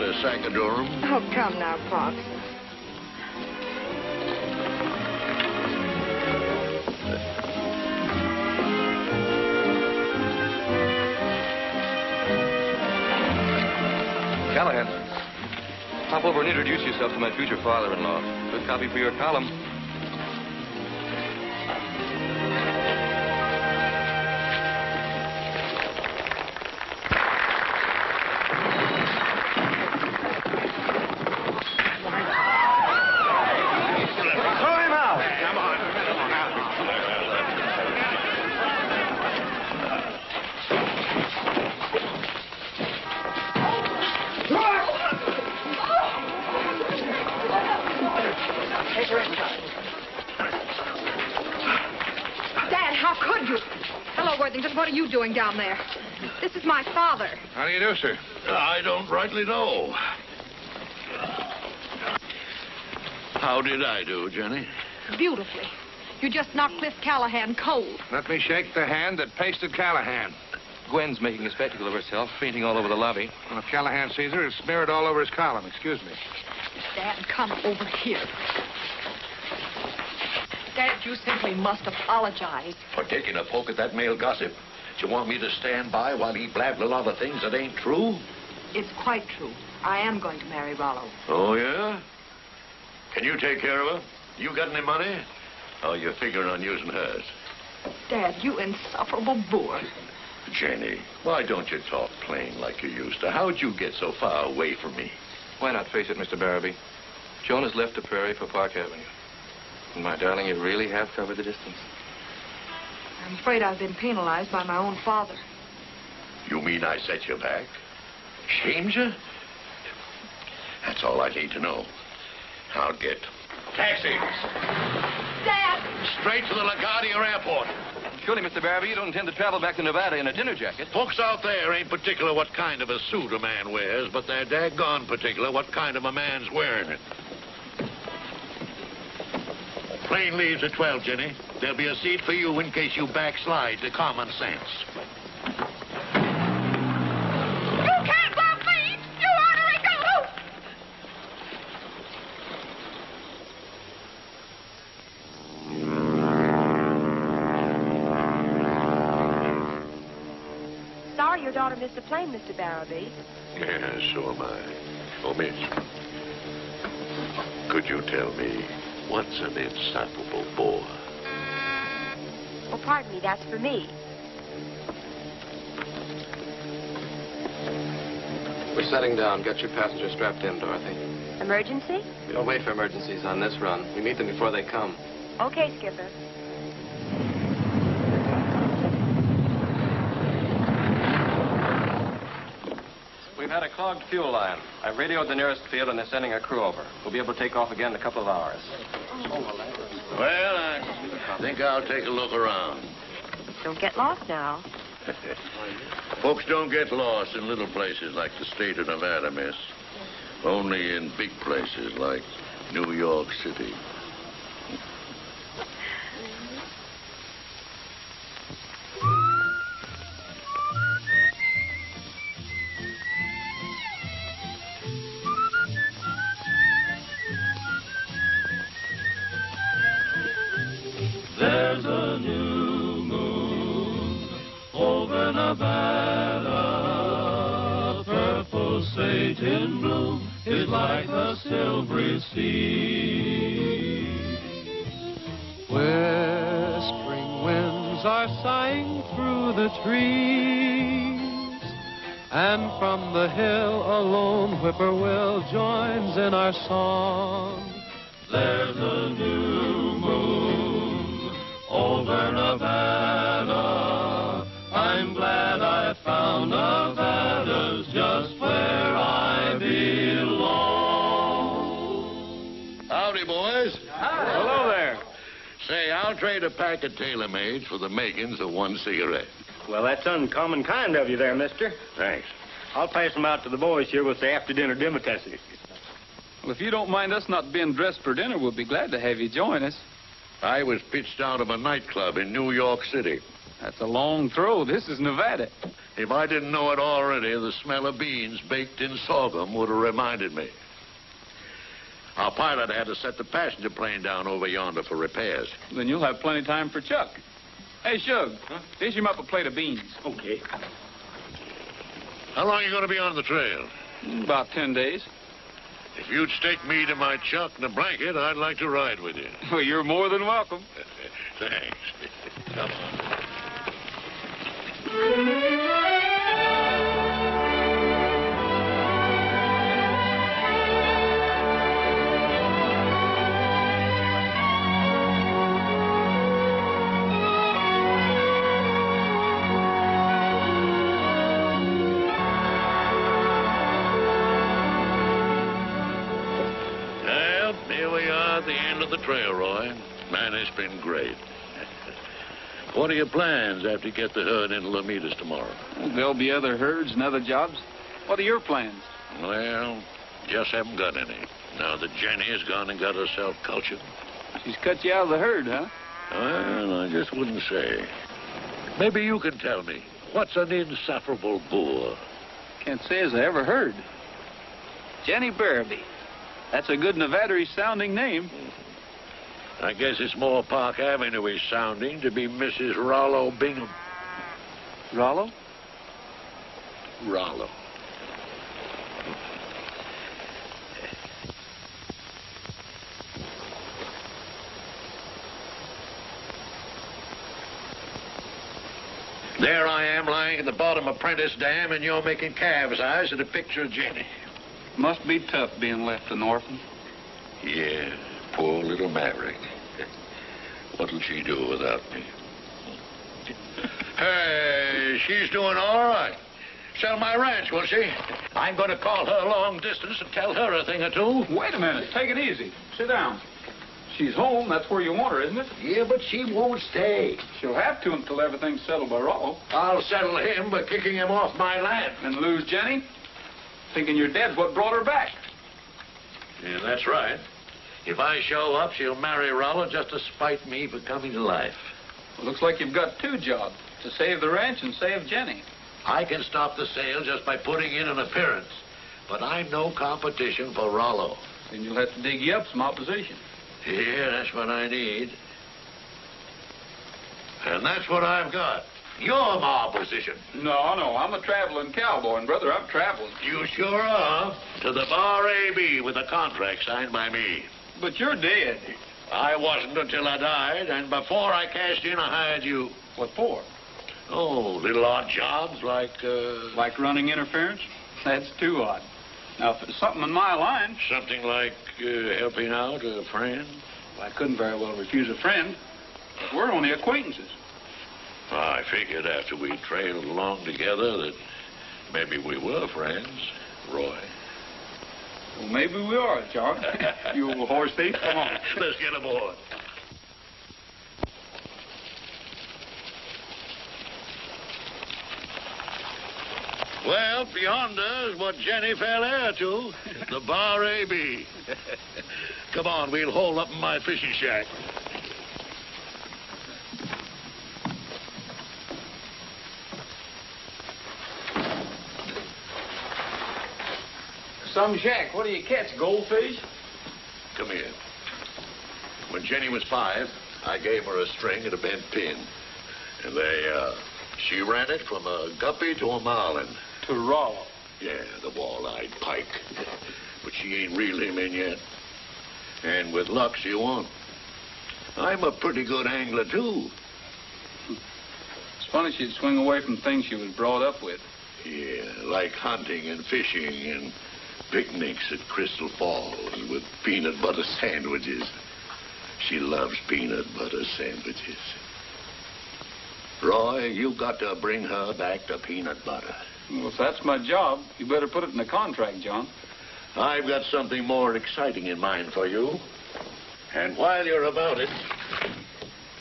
a sack of Durham? Oh, come now, Pops. Callahan, hop over and introduce yourself to my future father-in-law. Good copy for your column. Dad, how could you? Hello, Worthington. What are you doing down there? This is my father. How do you do, sir? I don't rightly know. How did I do, Jenny? Beautifully. You just knocked Cliff Callahan cold. Let me shake the hand that pasted Callahan. Gwen's making a spectacle of herself, fainting all over the lobby. Well, if Callahan sees her, it'll smear it all over his column. Excuse me. Dad, come over here. Dad, you simply must apologize. For taking a poke at that male gossip. Do you want me to stand by while he blabbed a lot of things that ain't true? It's quite true. I am going to marry Rollo. Oh, yeah? Can you take care of her? You got any money? Oh, you're figuring on using hers. Dad, you insufferable boor. Jenny, why don't you talk plain like you used to? How'd you get so far away from me? Why not face it, Mr. Barabee? Joan has left the prairie for Park Avenue. And my darling, you really have covered the distance. I'm afraid I've been penalized by my own father. You mean I set you back? Shamed you? That's all I need to know. I'll get taxis. Dad! Straight to the LaGuardia Airport. Surely, Mr. Barabee, you don't intend to travel back to Nevada in a dinner jacket. Folks out there ain't particular what kind of a suit a man wears, but they're daggone particular what kind of a man's wearing it. Plane leaves at 12, Jenny. There'll be a seat for you in case you backslide to common sense. You can't love me! You ornery go! Sorry your daughter missed the plane, Mr. Barabee. Yeah, so am I. Oh, miss. Could you tell me what's an insufferable bore? Oh, pardon me, that's for me. We're setting down. Get your passenger strapped in, Dorothy. Emergency? We don't wait for emergencies on this run. We meet them before they come. Okay, Skipper. We've had a clogged fuel line. I've radioed the nearest field, and they're sending a crew over. We'll be able to take off again in a couple of hours. Well, I think I'll take a look around. Don't get lost now. Folks don't get lost in little places like the state of Nevada, miss. Only in big places like New York City. There's a new moon over Nevada, purple sage in bloom is like a silvery sea. Where spring winds are sighing through the trees, and from the hill a lone whippoorwill joins in our song. There's a new moon over Nevada. I'm glad I found Nevada's just where I belong. Howdy, boys. Hello there. Say, I'll trade a pack of tailor-mades for the makings of one cigarette. Well, that's uncommon kind of you there, mister. Thanks. I'll pass them out to the boys here with the after-dinner delicacy. Well, if you don't mind us not being dressed for dinner, we'll be glad to have you join us. I was pitched out of a nightclub in New York City. That's a long throw. This is Nevada. If I didn't know it already, the smell of beans baked in sorghum would have reminded me. Our pilot had to set the passenger plane down over yonder for repairs. Then you'll have plenty of time for Chuck. Hey, Shug, dish him up a plate of beans. Okay. How long are you going to be on the trail? About 10 days. If you'd stake me to my chuck and a blanket, I'd like to ride with you. Well, you're more than welcome. Thanks. Come on. Well, here we are at the end of the trail, Roy. Man, it's been great. What are your plans after you get the herd into Lomitas tomorrow? There'll be other herds and other jobs. What are your plans? Well, just haven't got any. Now that Jenny has gone and got herself cultured. She's cut you out of the herd, huh? Well, I just wouldn't say. Maybe you can tell me. What's an insufferable boor? Can't say as I ever heard. Jenny Barabee. That's a good Nevada-sounding name. I guess it's more Park Avenue sounding to be Mrs. Rollo Bingham. Rollo? Rollo. There I am lying at the bottom of Prentice Dam, and you're making calves' eyes at a picture of Jenny. Must be tough being left an orphan. Yeah, poor little Maverick. What'll she do without me? Hey, she's doing all right. Sell my ranch, will she? I'm going to call her long distance and tell her a thing or two. Wait a minute. Take it easy. Sit down. She's home. That's where you want her, isn't it? Yeah, but she won't stay. She'll have to until everything's settled by Rollo. I'll settle him by kicking him off my land. And lose Jenny? Thinking you're dead's what brought her back. Yeah, that's right. If I show up, she'll marry Rollo just to spite me for coming to life. Well, looks like you've got two jobs. To save the ranch and save Jenny. I can stop the sale just by putting in an appearance. But I'm no competition for Rollo. Then you'll have to dig you up some opposition. Yeah, that's what I need. And that's what I've got. You're my opposition. No, I'm a traveling cowboy, and brother, I'm traveling. You sure are. To the Bar A.B. with a contract signed by me. But you're dead. I wasn't until I died, and before I cashed in, I hired you. What for? Oh, little odd jobs like, Like running interference? That's too odd. Now, if it's something in my line... Something like helping out a friend? I couldn't very well refuse a friend. But we're only acquaintances. I figured after we trailed along together that maybe we were friends, Roy. Well, maybe we are, John. You old horse thief. Come on. Let's get aboard. Well, yonder is what Jenny fell heir to, the Bar A.B. Come on, we'll hole up in my fishing shack. Some shack. What do you catch, goldfish? Come here. When Jenny was 5, I gave her a string and a bent pin. And she ran it from a guppy to a marlin. To Rollo. Yeah, the wall-eyed pike. But she ain't reeled him in yet. And with luck, she won't. I'm a pretty good angler, too. It's funny she'd swing away from things she was brought up with. Yeah, like hunting and fishing and picnics at Crystal Falls with peanut butter sandwiches. She loves peanut butter sandwiches. Roy, you got to bring her back to peanut butter. Well, if that's my job, you better put it in the contract, John. I've got something more exciting in mind for you. And while you're about it,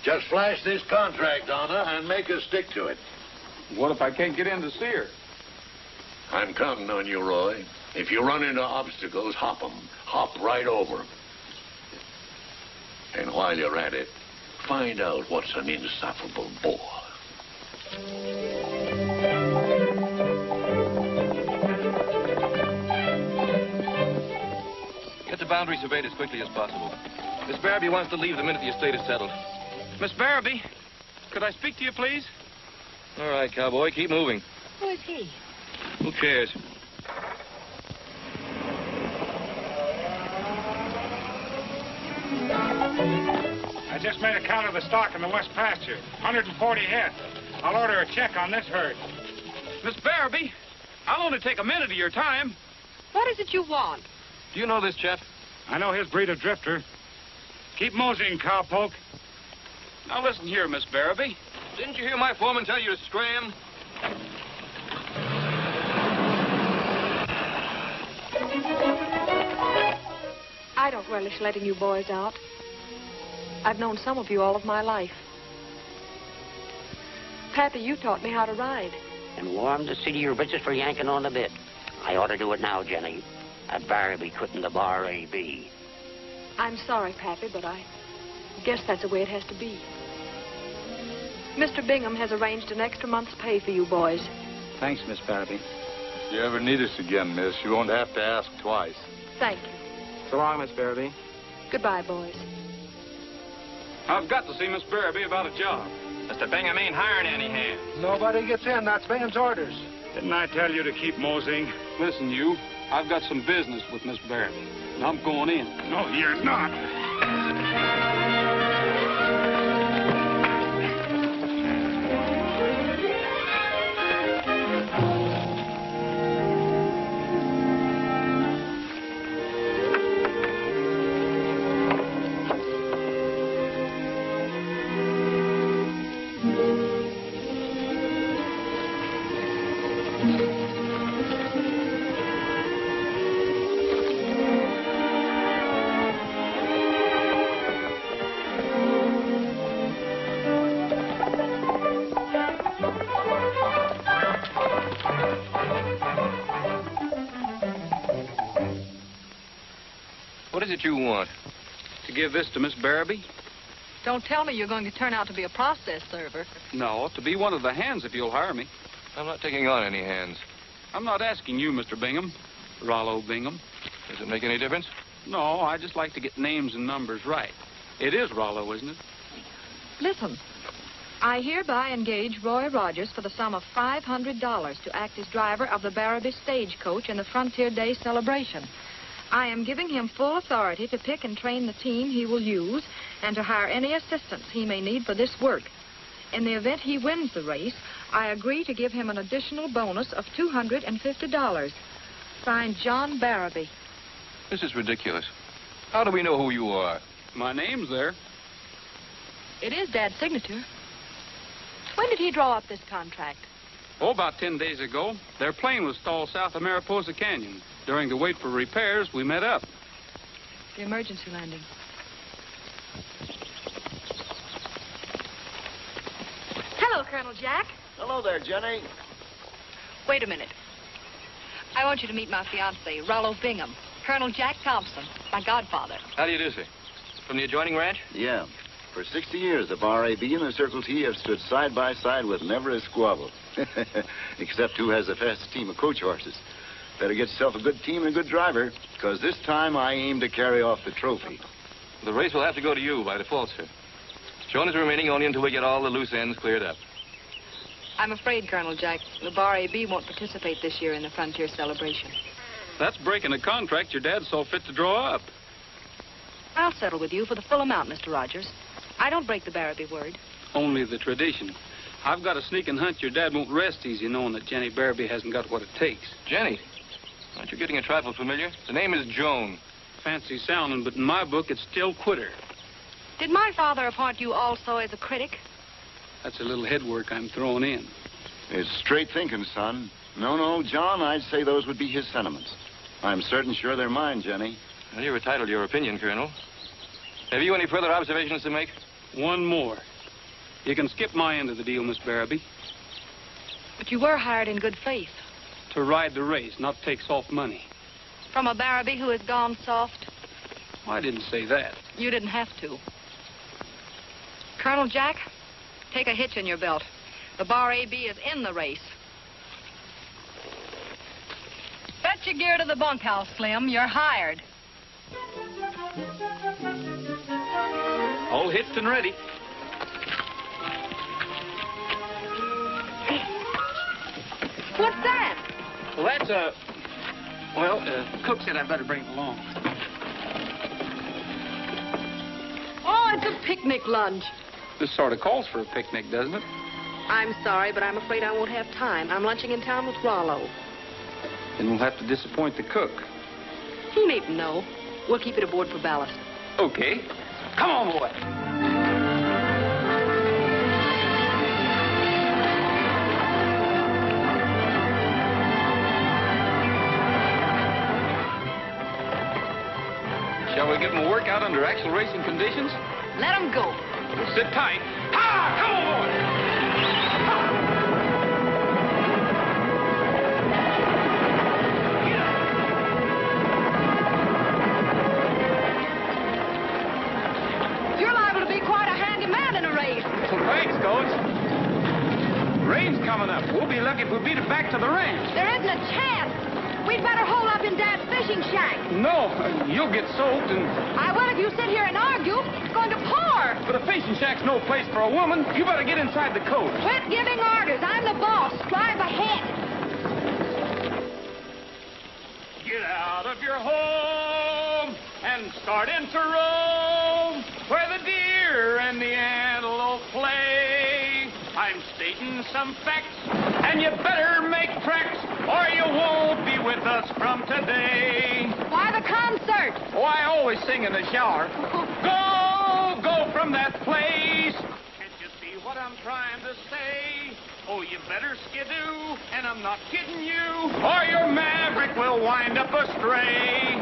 just flash this contract on her and make her stick to it. What if I can't get in to see her? I'm counting on you, Roy. If you run into obstacles, hop 'em. Hop right over 'em. And while you're at it, find out what's an insufferable bore. the boundary surveyed as quickly as possible. Miss Barabee wants to leave the minute the estate is settled. Miss Barabee, could I speak to you, please? All right, cowboy, keep moving. Who is he? Who cares? I just made a count of the stock in the west pasture. 140 head. I'll order a check on this herd. Miss Barabee, I'll only take a minute of your time. What is it you want? Do you know this chap? I know his breed of drifter. Keep moseying, cowpoke. Now listen here, Miss Barabee. Didn't you hear my foreman tell you to scram? I don't relish letting you boys out. I've known some of you all of my life. Pappy, you taught me how to ride. And warm the seat of your britches for yanking on the bit. I ought to do it now, Jenny. That Barabee couldn't the bar A.B. I'm sorry, Pappy, but I guess that's the way it has to be. Mr. Bingham has arranged an extra month's pay for you boys. Thanks, Miss Barabee. If you ever need us again, miss, you won't have to ask twice. Thank you. So long, Miss Barabee. Goodbye, boys. I've got to see Miss Barabee about a job. Mr. Bingham ain't hiring any hands. Nobody gets in. That's Bingham's orders. Didn't I tell you to keep moseying? Listen, you, I've got some business with Miss Barabee, and I'm going in. No, you're not. What is it you want? To give this to Miss Barabee? Don't tell me you're going to turn out to be a process server. No, to be one of the hands if you'll hire me. I'm not taking on any hands. I'm not asking you, Mr. Bingham. Rollo Bingham. Does it make any difference? No, I just like to get names and numbers right. It is Rollo, isn't it? Listen, I hereby engage Roy Rogers for the sum of $500 to act as driver of the Barabee stagecoach in the Frontier Day celebration. I am giving him full authority to pick and train the team he will use and to hire any assistance he may need for this work. In the event he wins the race, I agree to give him an additional bonus of $250. Signed, John Barabee. This is ridiculous. How do we know who you are? My name's there. It is Dad's signature. When did he draw up this contract? Oh, about 10 days ago. Their plane was stalled south of Mariposa Canyon. During the wait for repairs, we met up. The emergency landing. Hello, Colonel Jack. Hello there, Jenny. Wait a minute. I want you to meet my fiancé, Rollo Bingham. Colonel Jack Thompson, my godfather. How do you do, sir? From the adjoining ranch? Yeah. For 60 years, the Bar A.B. and the Circle T have stood side by side with never a squabble. Except who has the fastest team of coach horses. Better get yourself a good team and a good driver, because this time I aim to carry off the trophy. The race will have to go to you by default, sir. Joan is remaining only until we get all the loose ends cleared up. I'm afraid, Colonel Jack, the Bar A.B. won't participate this year in the Frontier celebration. That's breaking a contract your dad saw fit to draw up. I'll settle with you for the full amount, Mr. Rogers. I don't break the Barabee word. Only the tradition. I've got a sneaking hunch your dad won't rest easy knowing that Jenny Barabee hasn't got what it takes. Jenny? Aren't you getting a trifle familiar? The name is Joan. Fancy sounding, but in my book, it's still Quitter. Did my father appoint you also as a critic? That's a little headwork I'm throwing in. It's straight thinking, son. No, John, I'd say those would be his sentiments. I'm certain sure they're mine, Jenny. Well, you're entitled to your opinion, Colonel. Have you any further observations to make? One more. You can skip my end of the deal, Miss Barabee. But you were hired in good faith. To ride the race, not take soft money. From a Barabee who has gone soft? I didn't say that. You didn't have to. Colonel Jack, take a hitch in your belt. The Bar A.B. is in the race. Fetch your gear to the bunkhouse, Slim. You're hired. All hitched and ready. What's that? Well, that's a... Well, Cook said I'd better bring it along. Oh, it's a picnic lunch. This sort of calls for a picnic, doesn't it? I'm sorry, but I'm afraid I won't have time. I'm lunching in town with Rollo. Then we'll have to disappoint the cook. He needn't know. We'll keep it aboard for ballast. Okay. Come on, boy. Shall we give him a workout under actual racing conditions? Let him go. We'll sit tight. Ha! Come on, boy! You're liable to be quite a handy man in a race. Well, thanks, Coach. Rain's coming up. We'll be lucky if we beat it back to the ranch. There isn't a chance. We'd better hole up in Dad's fishing shack. No, you'll get soaked and... I will if you sit here and argue. It's going to pour. But a fishing shack's no place for a woman. You better get inside the coach. Quit giving orders. I'm the boss. Drive ahead. Get out of your home and start into Rome, where the deer and the antelope play. I'm stating some facts, and you better make tracks, or you won't be with us from today. Why the concert? Oh, I always sing in the shower. Go from that place. Can't you see what I'm trying to say? Oh, you better skidoo, and I'm not kidding you, or your maverick will wind up astray.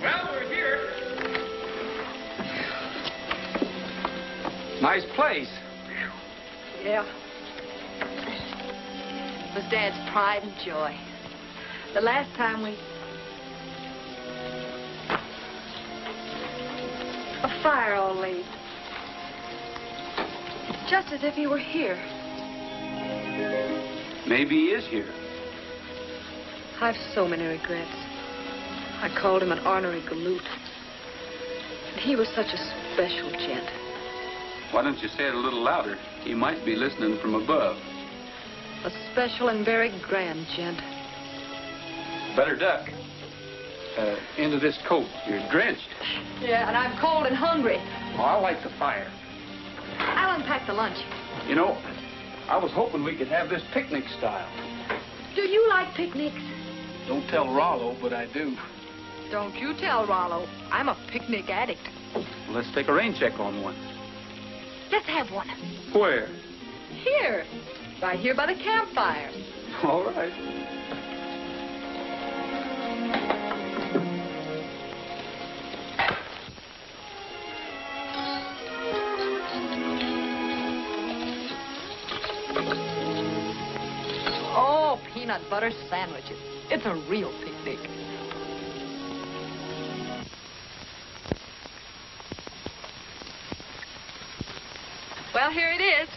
Well, we're here. Nice place. Yeah. It was Dad's pride and joy. The last time we... A fire all laid. Just as if he were here. Maybe he is here. I've so many regrets. I called him an ornery galoot. And he was such a special gent. Why don't you say it a little louder? He might be listening from above. A special and very grand gent. Better duck. Into this coat. You're drenched. Yeah, and I'm cold and hungry. Oh, I like the fire. I'll unpack the lunch. You know, I was hoping we could have this picnic style. Do you like picnics? Don't tell Rollo, but I do. Don't you tell Rollo. I'm a picnic addict. Well, let's take a rain check on one. Let's have one. Where? Here. Right here by the campfire. All right. Oh, peanut butter sandwiches. It's a real picnic. Well, here it is.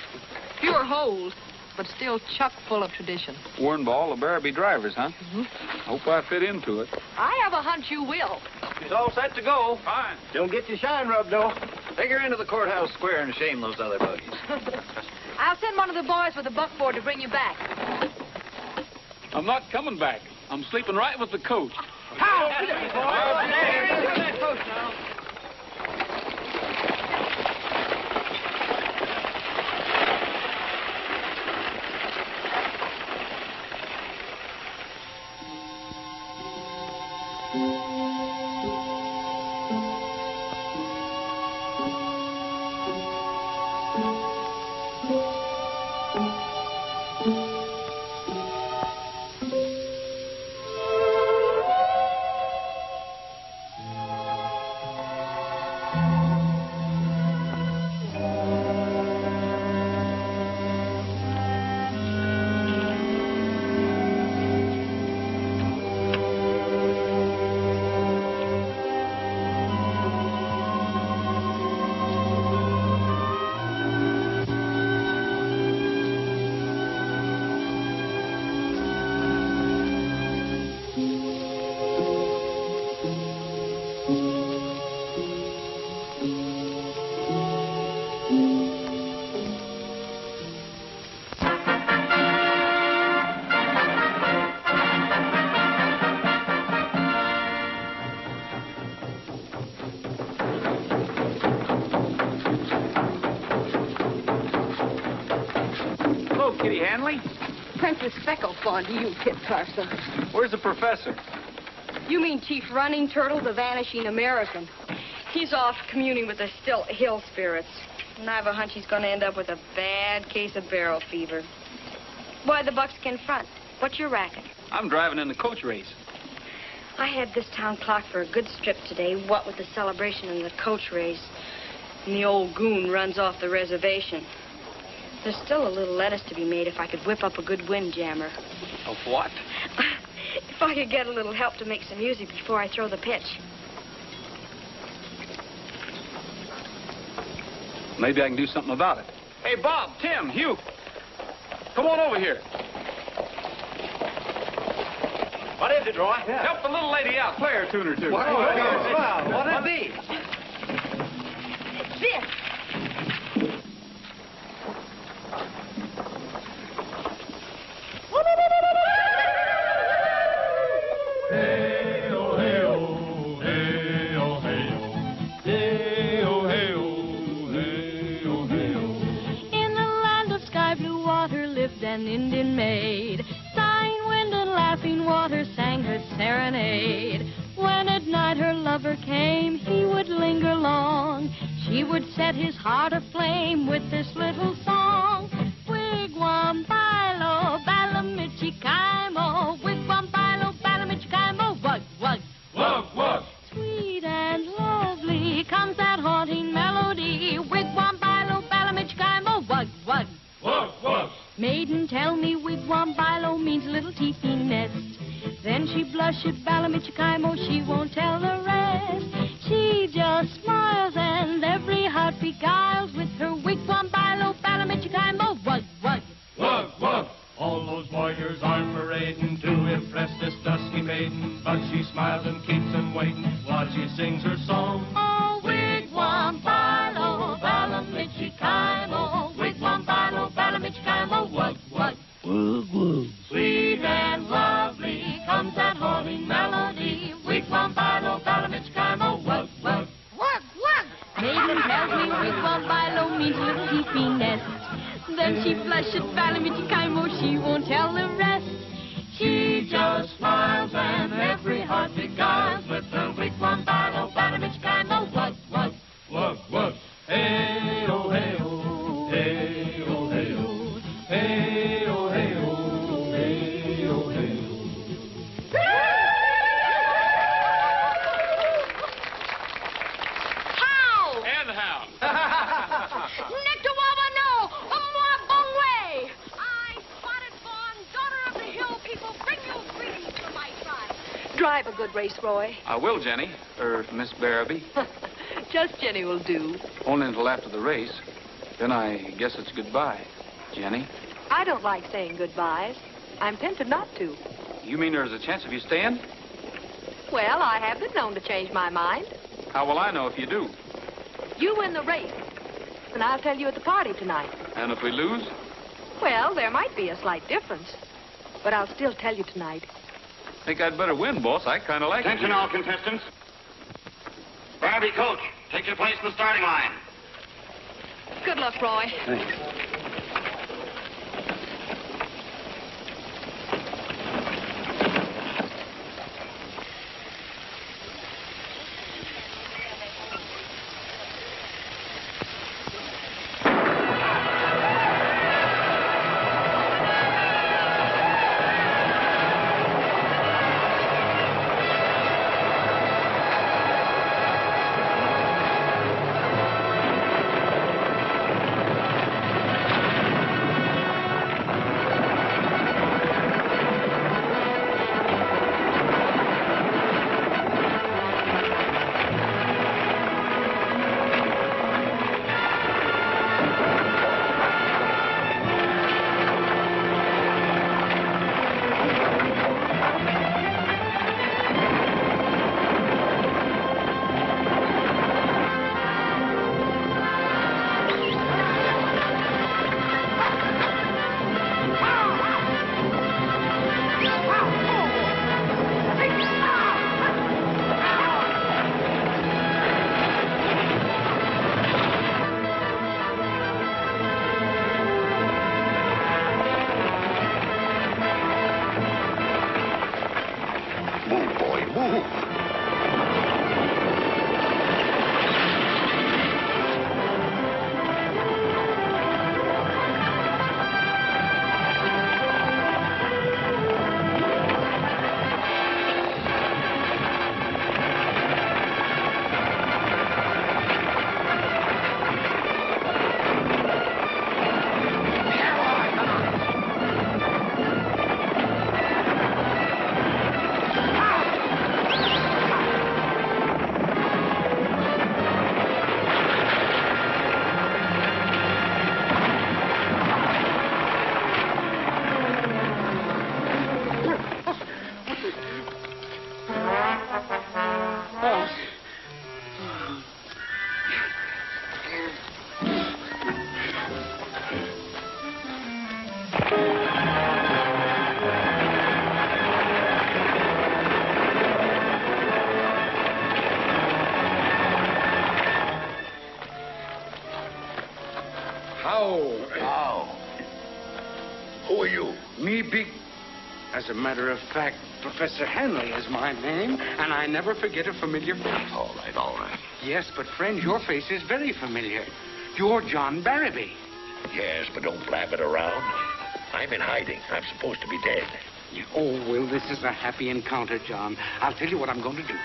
Fewer holes, but still chock full of tradition. Worn by all the Barabee drivers, huh? Mm-hmm. Hope I fit into it. I have a hunch you will. She's all set to go. Fine. Don't get your shine rubbed, though. Take her into the courthouse square and shame those other buggies. I'll send one of the boys with a buckboard to bring you back. I'm not coming back. I'm sleeping right with the coach. How? Stanley? Princess Specklefawn to you, Kit Carson. Where's the professor? You mean Chief Running Turtle, the Vanishing American. He's off communing with the still hill spirits. And I have a hunch he's going to end up with a bad case of barrel fever. Boy, the buckskin front. What's your racket? I'm driving in the coach race. I had this town clocked for a good strip today, what with the celebration and the coach race. And the old goon runs off the reservation. There's still a little lettuce to be made if I could whip up a good windjammer. Of what? If I could get a little help to make some music before I throw the pitch. Maybe I can do something about it. Hey, Bob, Tim, Hugh. Come on over here. What is it, Roy? Yeah. Help the little lady out. Play her a tune or two. What'd it be? This. An Indian maid, sighing wind and laughing water, sang her serenade. When at night her lover came, he would linger long. She would set his heart aflame with this little song. Wigwam, bilo, balamichikaimo. Wigwam, bilo, balamichikaimo. Wug, wug. Wug, wug. Sweet and lovely comes that haunting melody. Wigwam, bilo, balamichikaimo. Wug, wug. Wug, wug. Maiden, tell me wigwam bilo means little teepee nest. Then she blushed at Balamichikaimo, she won't tell the rest. She just smiles and every heart beguiles with her wigwam bilo, Balamichikaimo, wug, wug. Wug, wug. All those warriors are parading to impress this dusky maiden, but she smiles and keeps them waiting while she sings her song. Oh, wigwam bilo, Balamichikaimo, wigwam bilo, Balamichikaimo, wug, wug. Wug, wug. Sweet and lovely comes that haunting melody. Wigwam bilo, Balamichikaimo, wug, wug. Wug, wug. Maiden tells me wigwam bilo means little teepee nest. Then she blushed at Balamichikaimo, she won't tell the rest. She just smiles and every heart beguiles with her wigwam bilo, Balamichikaimo, wug, wug. Wug, wug. Hey, oh, hey, oh. Hey, oh, hey, oh. Hey, oh, hey, oh. Hey, oh, hey, oh. How? And how? Nectawawa no, Umwa Bongway. I, Spotted Fawn, daughter of the hill people, bring you greetings from my tribe. Drive a good race, Roy. I will, Jenny. Miss Barabee. Just Jenny will do. Only until after the race. Then I guess it's goodbye, Jenny. I don't like saying goodbyes. I'm tempted not to. You mean there's a chance of you staying? Well, I have been known to change my mind. How will I know if you do? You win the race, and I'll tell you at the party tonight. And if we lose? Well, there might be a slight difference, but I'll still tell you tonight. Think I'd better win, boss. I kind of like Attention it. all contestants. Barbie, coach, take your place in the starting line. Good luck, Roy. Thanks. move. Who are you? Me big... As a matter of fact, Professor Hanley is my name, and I never forget a familiar face. All right, all right. Yes, but friend, your face is very familiar. You're John Barrowby. Yes, but don't blab it around. I'm in hiding. I'm supposed to be dead. Oh, well, this is a happy encounter, John. I'll tell you what I'm going to do.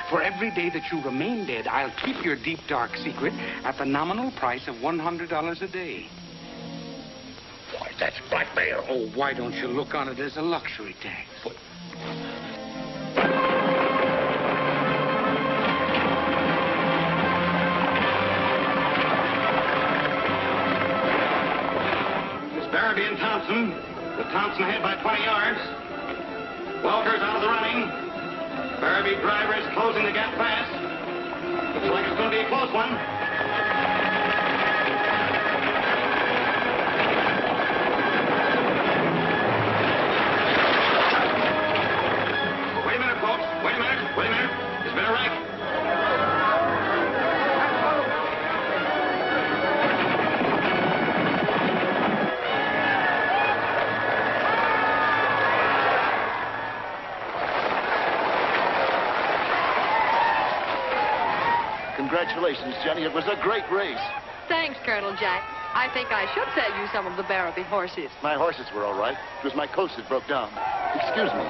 For every day that you remain dead, I'll keep your deep, dark secret at the nominal price of $100 a day. Why, that's blackmail. Oh, why don't you look on it as a luxury tax? But... Miss Barrowby and Thompson. With Thompson ahead by 20 yards. Walker's out of the running. Barrowby driver is closing the gap fast. Looks like it's going to be a close one. Wait a minute, folks. Wait a minute. Wait a minute. There's been a wreck. Congratulations, Jenny. It was a great race. Thanks, Colonel Jack. I think I should sell you some of the Barrowby horses. My horses were all right. It was my coach that broke down. Excuse me.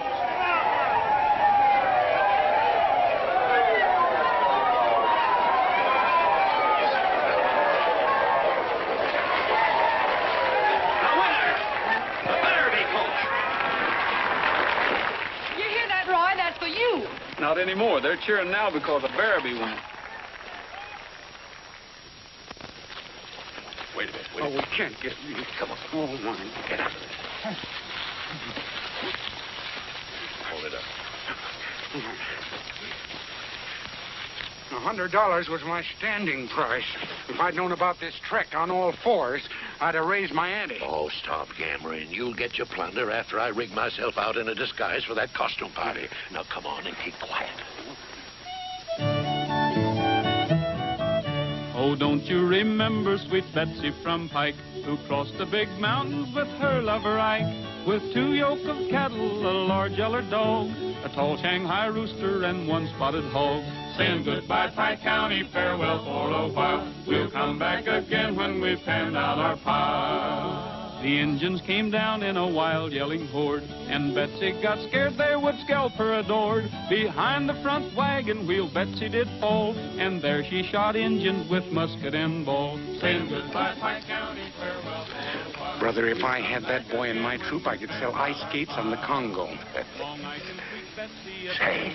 The winner, the Barrowby coach. You hear that, Roy? That's for you. Not anymore. They're cheering now because of Barrowby won. Wait a minute. Oh, we can't get... Come on. Oh, my. Get out of there. Hold it up. $100 was my standing price. If I'd known about this trek on all fours, I'd have raised my ante. Oh, stop yammering. You'll get your plunder after I rig myself out in a disguise for that costume party. Now, come on and keep quiet. Oh, don't you remember sweet Betsy from Pike, who crossed the big mountains with her lover Ike, with 2 yoke of cattle, a large yeller dog, a tall Shanghai rooster, and 1 spotted hog. Saying goodbye, Pike County, farewell for a while. We'll come back again when we've panned out our pile. The Injuns came down in a wild yelling horde, and Betsy got scared they would scalp her adored. Behind the front wagon wheel Betsy did fall, and there she shot Injuns with musket and ball. Saying goodbye, Pike County, farewell for a while. Brother, if I had that boy in my troop, I could sell ice skates on the Congo. Say,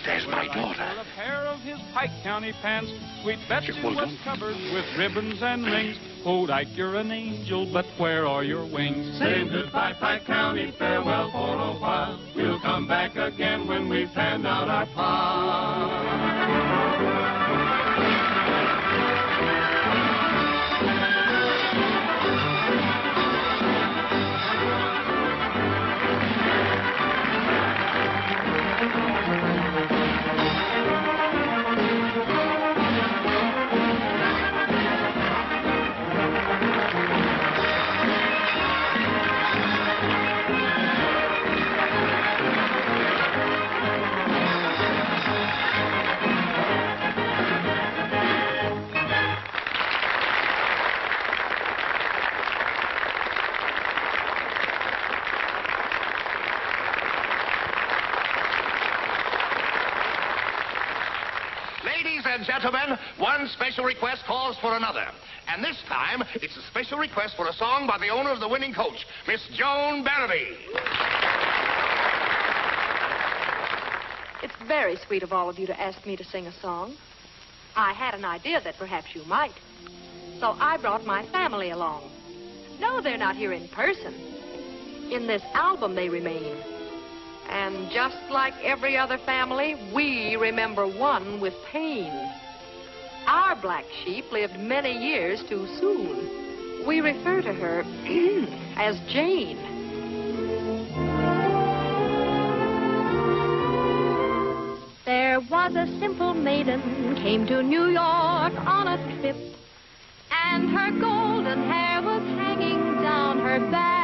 there's my daughter. A pair of his Pike County pants. Sweet Betsy was covered with ribbons and rings. Oh, Ike, you're an angel, but where are your wings? Saying goodbye, Pike County, farewell for a while. We'll come back again when we've panned out our pile. Ladies and gentlemen, one special request calls for another. And this time, it's a special request for a song by the owner of the winning coach, Miss Joan Barnaby. It's very sweet of all of you to ask me to sing a song. I had an idea that perhaps you might. So I brought my family along. No, they're not here in person. In this album they remain. And just like every other family, we remember one with pain. Our black sheep lived many years too soon. We refer to her as Jane. There was a simple maiden came to New York on a trip, and her golden hair was hanging down her back.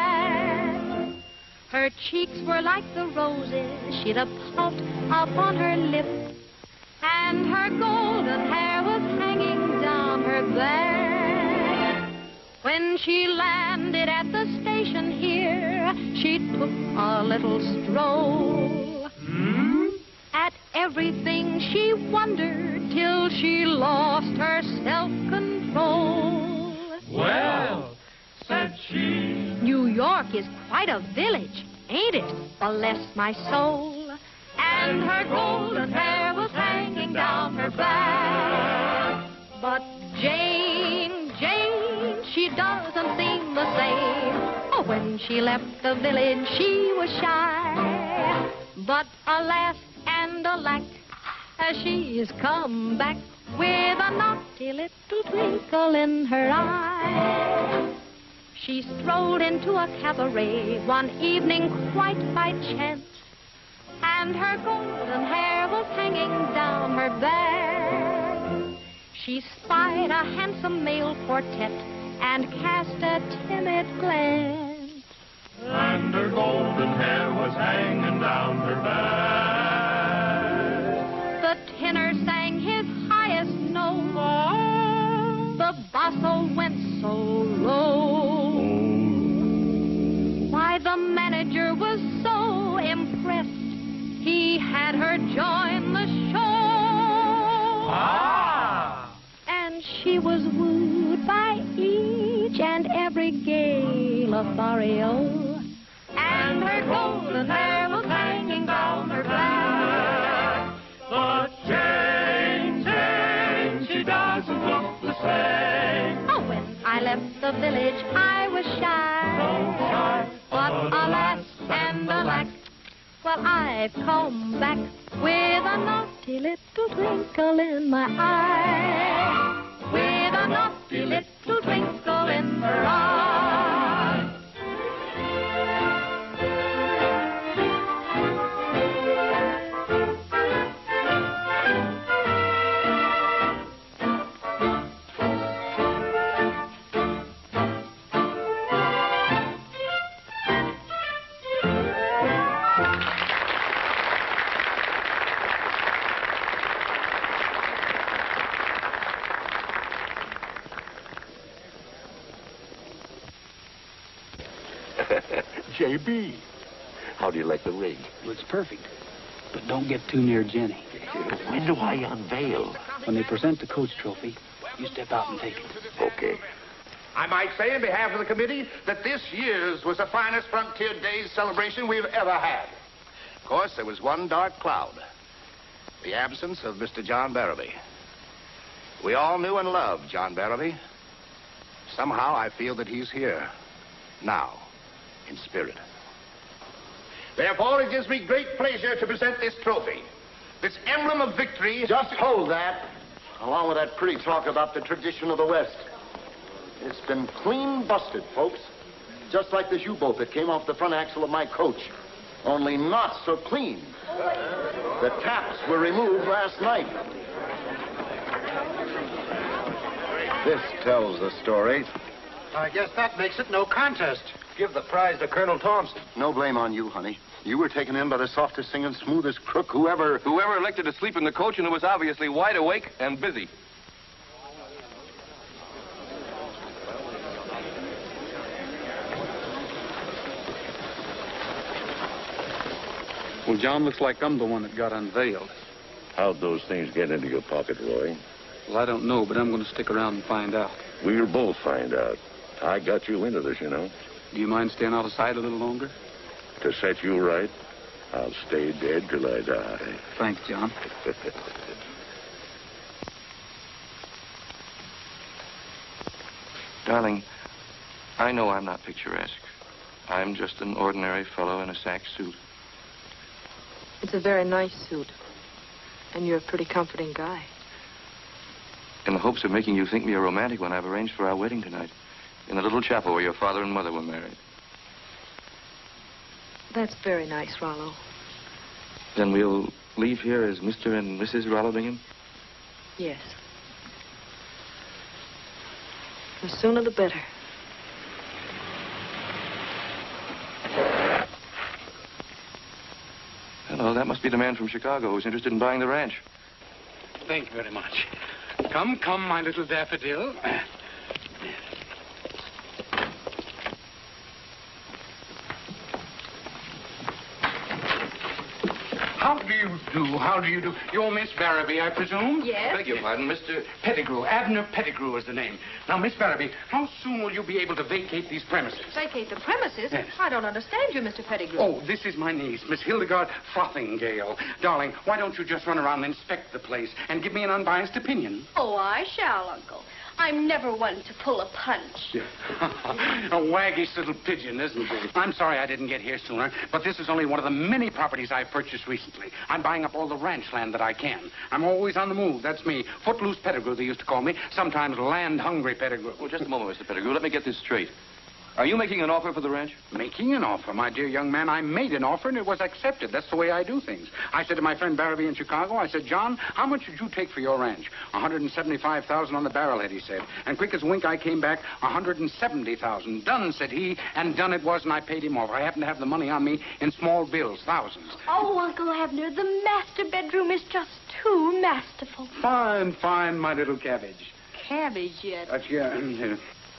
Her cheeks were like the roses she'd a puffed upon her lip, and her golden hair was hanging down her back. When she landed at the station here, she took a little stroll. At everything she wondered till she lost her self-control. Well, said she, New York is quite a village, ain't it? Bless my soul. And her golden hair was hanging down her back. But Jane, she doesn't seem the same. Oh, when she left the village, she was shy. But alas and alack, she's come back with a naughty little twinkle in her eye. She strolled into a cabaret one evening quite by chance, and her golden hair was hanging down her back. She spied a handsome male quartet and cast a timid glance, and her golden hair was hanging down her back. The tenor sang his highest note. The basso went so low. Why, the manager was so impressed, he had her join the show. And she was wooed by each and every gay Lothario, and her golden hair was hanging down her back. But Jane, she doesn't look the same. Oh, when I left the village, I was shy. But alas and alack, well, I've come back with a naughty little twinkle in my eye. With a naughty little twinkle in her eye. J.B., how do you like the ring? Looks perfect. But don't get too near Jenny. When do I unveil? When they present the coach trophy, you step out and take it. Okay. I might say in behalf of the committee that this year's was the finest Frontier Days celebration we've ever had. Of course, there was one dark cloud. The absence of Mr. John Barnaby. We all knew and loved John Barnaby. Somehow I feel that he's here. Now. In spirit. Therefore, it gives me great pleasure to present this trophy, this emblem of victory. Just hold that, along with that pretty talk about the tradition of the West. It's been clean busted, folks. Just like this U-boat that came off the front axle of my coach. Only not so clean. The taps were removed last night. This tells the story. I guess that makes it no contest. Give the prize to Colonel Thompson. No blame on you, honey. You were taken in by the softest singing, smoothest crook whoever elected to sleep in the coach and who was obviously wide awake and busy. Well, John, looks like I'm the one that got unveiled. How'd those things get into your pocket, Roy? Well, I don't know, but I'm going to stick around and find out. We'll both find out. I got you into this, you know. Do you mind staying out of sight a little longer? To set you right, I'll stay dead till I die. Thanks, John. Darling, I know I'm not picturesque. I'm just an ordinary fellow in a sack suit. It's a very nice suit. And you're a pretty comforting guy. In the hopes of making you think me a romantic one, I've arranged for our wedding tonight in the little chapel where your father and mother were married. That's very nice, Rollo. Then we'll leave here as Mr. and Mrs. Rollo Bingham? Yes. The sooner the better. Hello, that must be the man from Chicago who's interested in buying the ranch. Thank you very much. Come, come, my little daffodil. How do you do? How do you do? You're Miss Barrowby, I presume? Yes. Beg your pardon, Mr. Pettigrew. Abner Pettigrew is the name. Now, Miss Barrowby, how soon will you be able to vacate these premises? Vacate the premises? Yes. I don't understand you, Mr. Pettigrew. Oh, this is my niece, Miss Hildegard Frothingale. Darling, why don't you just run around and inspect the place and give me an unbiased opinion? Oh, I shall, Uncle. I'm never one to pull a punch. A waggish little pigeon, isn't he? I'm sorry I didn't get here sooner, but this is only one of the many properties I've purchased recently. I'm buying up all the ranch land that I can. I'm always on the move. That's me. Footloose Pettigrew, they used to call me. Sometimes land-hungry Pettigrew. Well, just a moment, Mr. Pettigrew. Let me get this straight. Are you making an offer for the ranch? Making an offer, my dear young man. I made an offer, and it was accepted. That's the way I do things. I said to my friend Barrowby in Chicago, I said, John, how much would you take for your ranch? $175,000 on the barrelhead, he said. And quick as wink, I came back, $170,000. Done, said he, and done it was, and I paid him off. I happen to have the money on me in small bills, thousands. Oh, Uncle Abner, the master bedroom is just too masterful. Fine, fine, my little cabbage. Cabbage yet?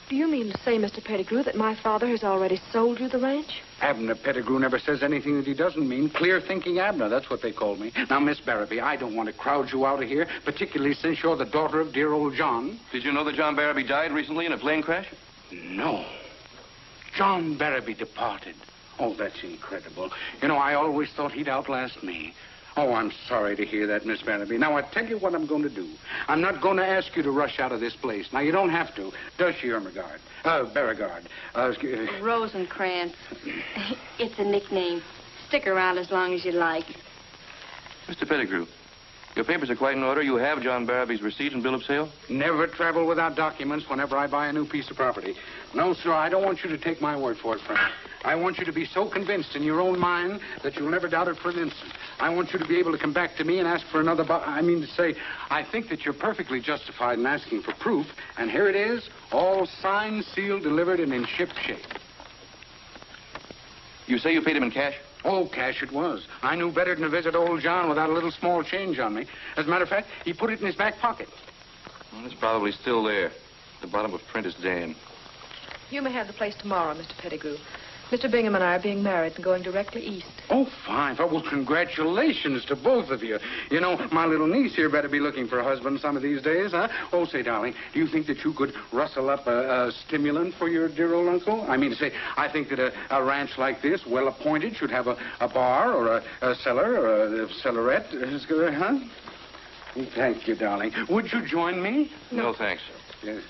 Do you mean to say, Mr. Pettigrew, that my father has already sold you the ranch? Abner Pettigrew never says anything that he doesn't mean. Clear-thinking Abner, that's what they call me. Now, Miss Barrowby, I don't want to crowd you out of here, particularly since you're the daughter of dear old John. Did you know that John Barrowby died recently in a plane crash? No. John Barrowby departed. Oh, that's incredible. You know, I always thought he'd outlast me. Oh, I'm sorry to hear that, Miss Barrowby. Now, I tell you what I'm going to do. I'm not going to ask you to rush out of this place. Now, you don't have to. Does she, Beauregard? Rosencrantz. It's a nickname. Stick around as long as you like. Mr. Pettigrew, your papers are quite in order. You have John Barrowby's receipt and bill of sale? Never travel without documents whenever I buy a new piece of property. No, sir, I don't want you to take my word for it, friend. I want you to be so convinced in your own mind that you'll never doubt it for an instant. I want you to be able to come back to me and ask for another... I think that you're perfectly justified in asking for proof, and here it is, all signed, sealed, delivered, and in ship shape. You say you paid him in cash? Oh, cash it was. I knew better than to visit old John without a little small change on me. As a matter of fact, he put it in his back pocket. Well, it's probably still there. The bottom of Prentice Dan. You may have the place tomorrow, Mr. Pettigrew. Mr. Bingham and I are being married and going directly east. Oh, fine. Well, congratulations to both of you. You know, my little niece here better be looking for a husband some of these days, huh? Oh, say, darling, do you think that you could rustle up a stimulant for your dear old uncle? I mean to say, I think that a ranch like this, well appointed, should have a bar or a cellar or a cellarette, huh? Thank you, darling. Would you join me? No, thanks. Yes.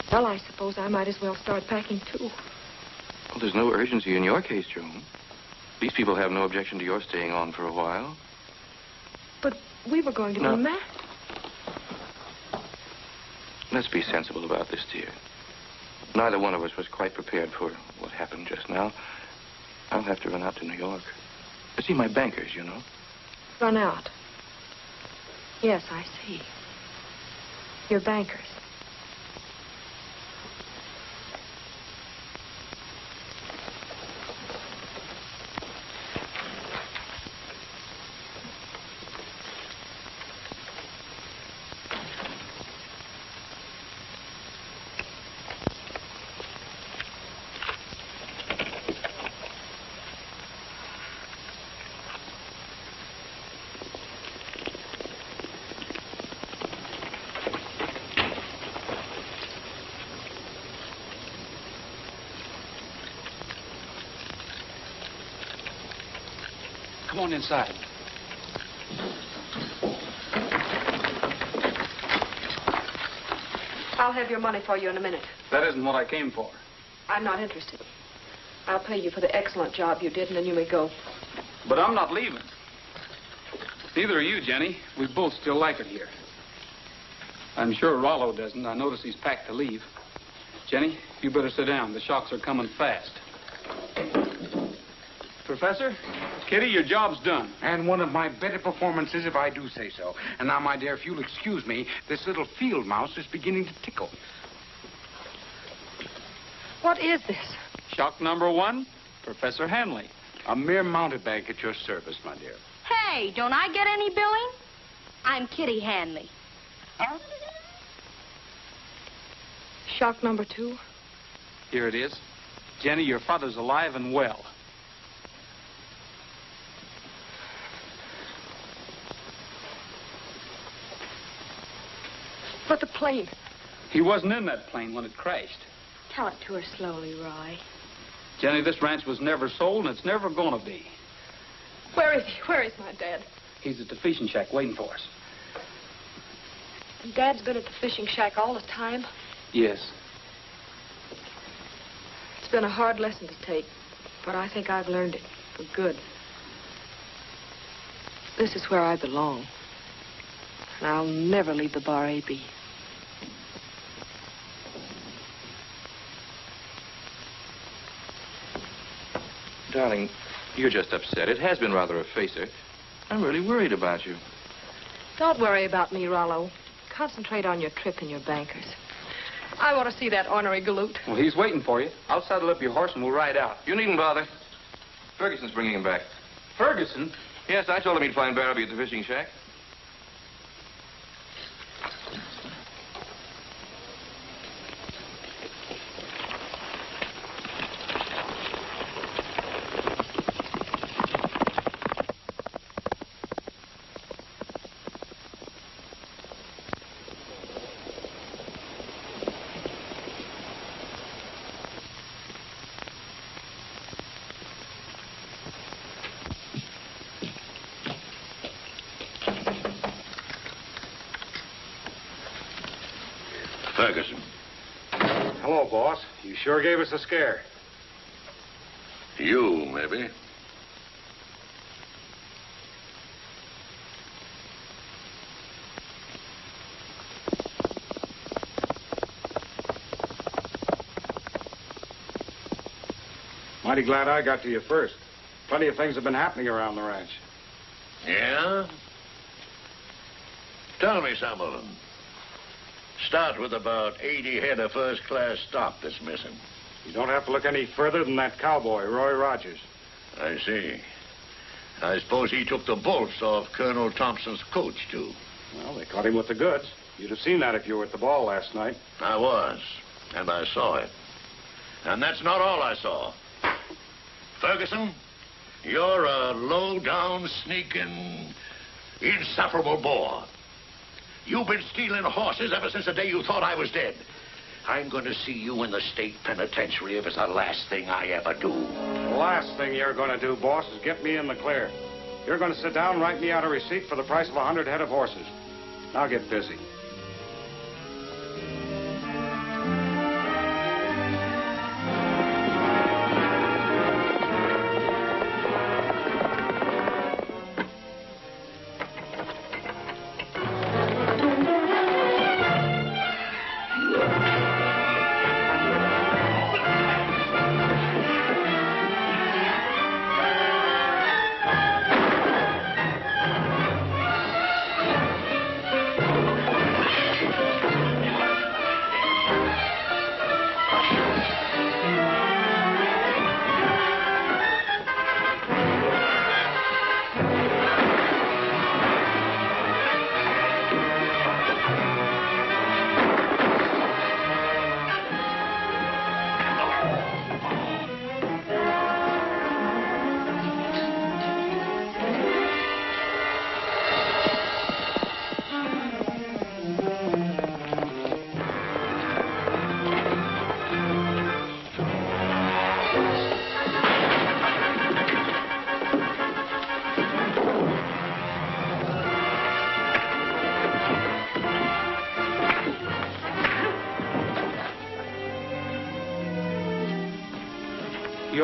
Well, I suppose I might as well start packing, too. Well, there's no urgency in your case, Joan. These people have no objection to your staying on for a while. But we were going to be married. Let's be sensible about this, dear. Neither one of us was quite prepared for what happened just now. I'll have to run out to New York. To see my bankers, you know. Run out? Yes, I see. Your bankers. Come on inside. I'll have your money for you in a minute. That isn't what I came for. I'm not interested. I'll pay you for the excellent job you did, and then you may go. But I'm not leaving. Neither are you, Jenny. We both still like it here. I'm sure Rollo doesn't. I notice he's packed to leave. Jenny, you better sit down. The shocks are coming fast. Professor, Kitty, your job's done. And one of my better performances, if I do say so. And now, my dear, if you'll excuse me, this little field mouse is beginning to tickle. What is this? Shock number 1, Professor Hanley. A mere mountebank at your service, my dear. Hey, don't I get any billing? I'm Kitty Hanley. Shock number 2. Here it is. Jenny, your father's alive and well. But the plane. He wasn't in that plane when it crashed. Tell it to her slowly, Roy. Jenny, this ranch was never sold, and it's never going to be. Where is he? Where is my dad? He's at the fishing shack waiting for us. Dad's been at the fishing shack all the time. Yes. It's been a hard lesson to take, but I think I've learned it for good. This is where I belong. And I'll never leave the Bar A.B. Darling, you're just upset. It has been rather a facer. I'm really worried about you. Don't worry about me, Rollo. Concentrate on your trip and your bankers. I want to see that ornery galoot. Well, he's waiting for you. I'll saddle up your horse and we'll ride out. You needn't bother. Ferguson's bringing him back. Ferguson? Yes, I told him he'd find Barabee at the fishing shack. Ferguson. Hello, boss. You sure gave us a scare. You, maybe. Mighty glad I got to you first. Plenty of things have been happening around the ranch. Yeah? Tell me some of them. Start with about 80 head of first-class stock that's missing. You don't have to look any further than that cowboy, Roy Rogers. I see. I suppose he took the bolts off Colonel Thompson's coach, too. Well, they caught him with the goods. You'd have seen that if you were at the ball last night. I was, and I saw it. And that's not all I saw. Ferguson, you're a low-down, sneaking, insufferable bore. You've been stealing horses ever since the day you thought I was dead. I'm going to see you in the state penitentiary if it's the last thing I ever do. The last thing you're going to do, boss, is get me in the clear. You're going to sit down and write me out a receipt for the price of 100 head of horses. Now get busy.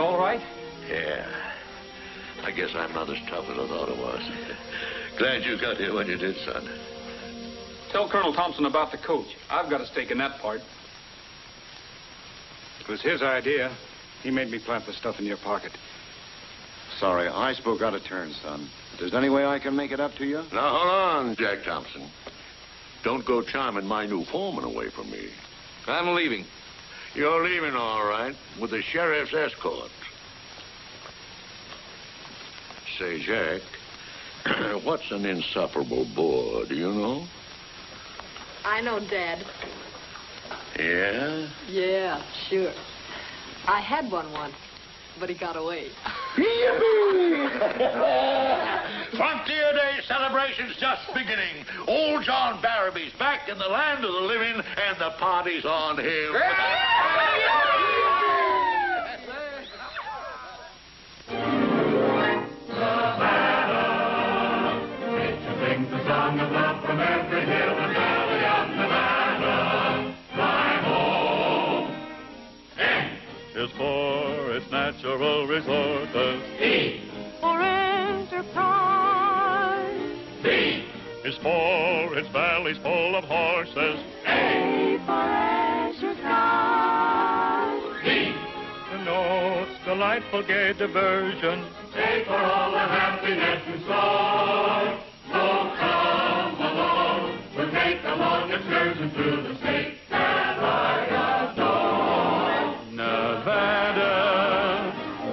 all right? Yeah. I guess I'm not as tough as I thought I was. Glad you got here when you did, son. Tell Colonel Thompson about the coach. I've got a stake in that part. It was his idea. He made me plant the stuff in your pocket. Sorry, I spoke out of turn, son. If there's any way I can make it up to you? Now, hold on, Jack Thompson. Don't go charming my new foreman away from me. I'm leaving. You're leaving, all right, with the sheriff's escort. Say, Jack, what's an insufferable bore, do you know? I know, Dad. Yeah? Yeah, sure. I had one once, but he got away. Frontier Day celebration's just beginning. Old John Barraby's back in the land of the living, and the party's on him. Sings the song of love from every hill and valley of Nevada. Fly home. N is for its natural resources. E For enterprise. B is for its valleys full of horses. A for exercise. D Denotes delightful gay diversion. A for all the happiness in store. So come along, we'll take a long excursion through the state that I adore. Nevada,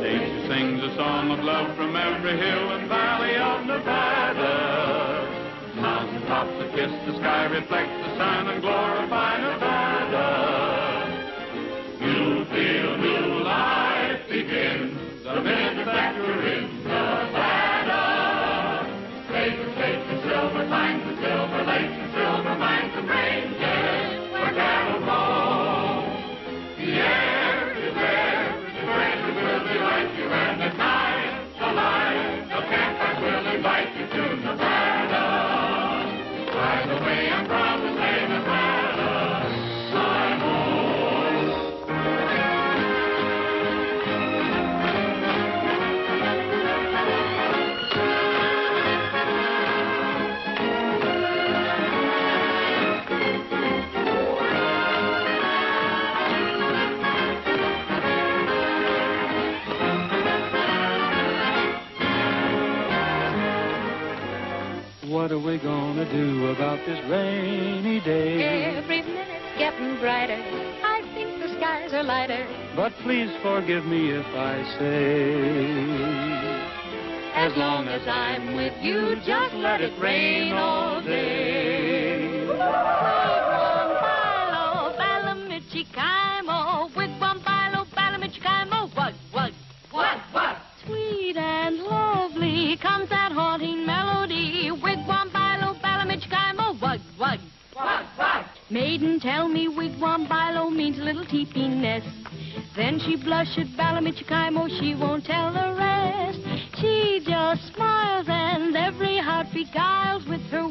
nature sings a song of love from every hill and valley of Nevada. Mountain tops that kiss the sky reflect the sun and glorify Nevada. You'll feel new life begins the minute that you're in Nevada. Paper states and silver mines and silver lakes and silver mines and ranges where cattle roam. The air is there, the branches will delight you, and at night the light of campfires will invite you to Nevada. By the way, I'm proud to say Nevada, my home. What are we gonna do about this rainy day? Every minute's getting brighter. I think the skies are lighter. But please forgive me if I say, As long as I'm with you, just let it rain all day. Wigwam, bilo, balamichikaimo. Wigwam, bilo, balamichikaimo. Wug, wug, wug, wug. Sweet and lovely comes that haunting melody. Wigwam, bilo, balamichikaimo. Wug, wug, wug, wug. Maiden, tell me wigwam, bilo means little teepee nest. Then she blushed at balamichikaimo. She won't tell the rest. She just smiles and every heart beguiles with her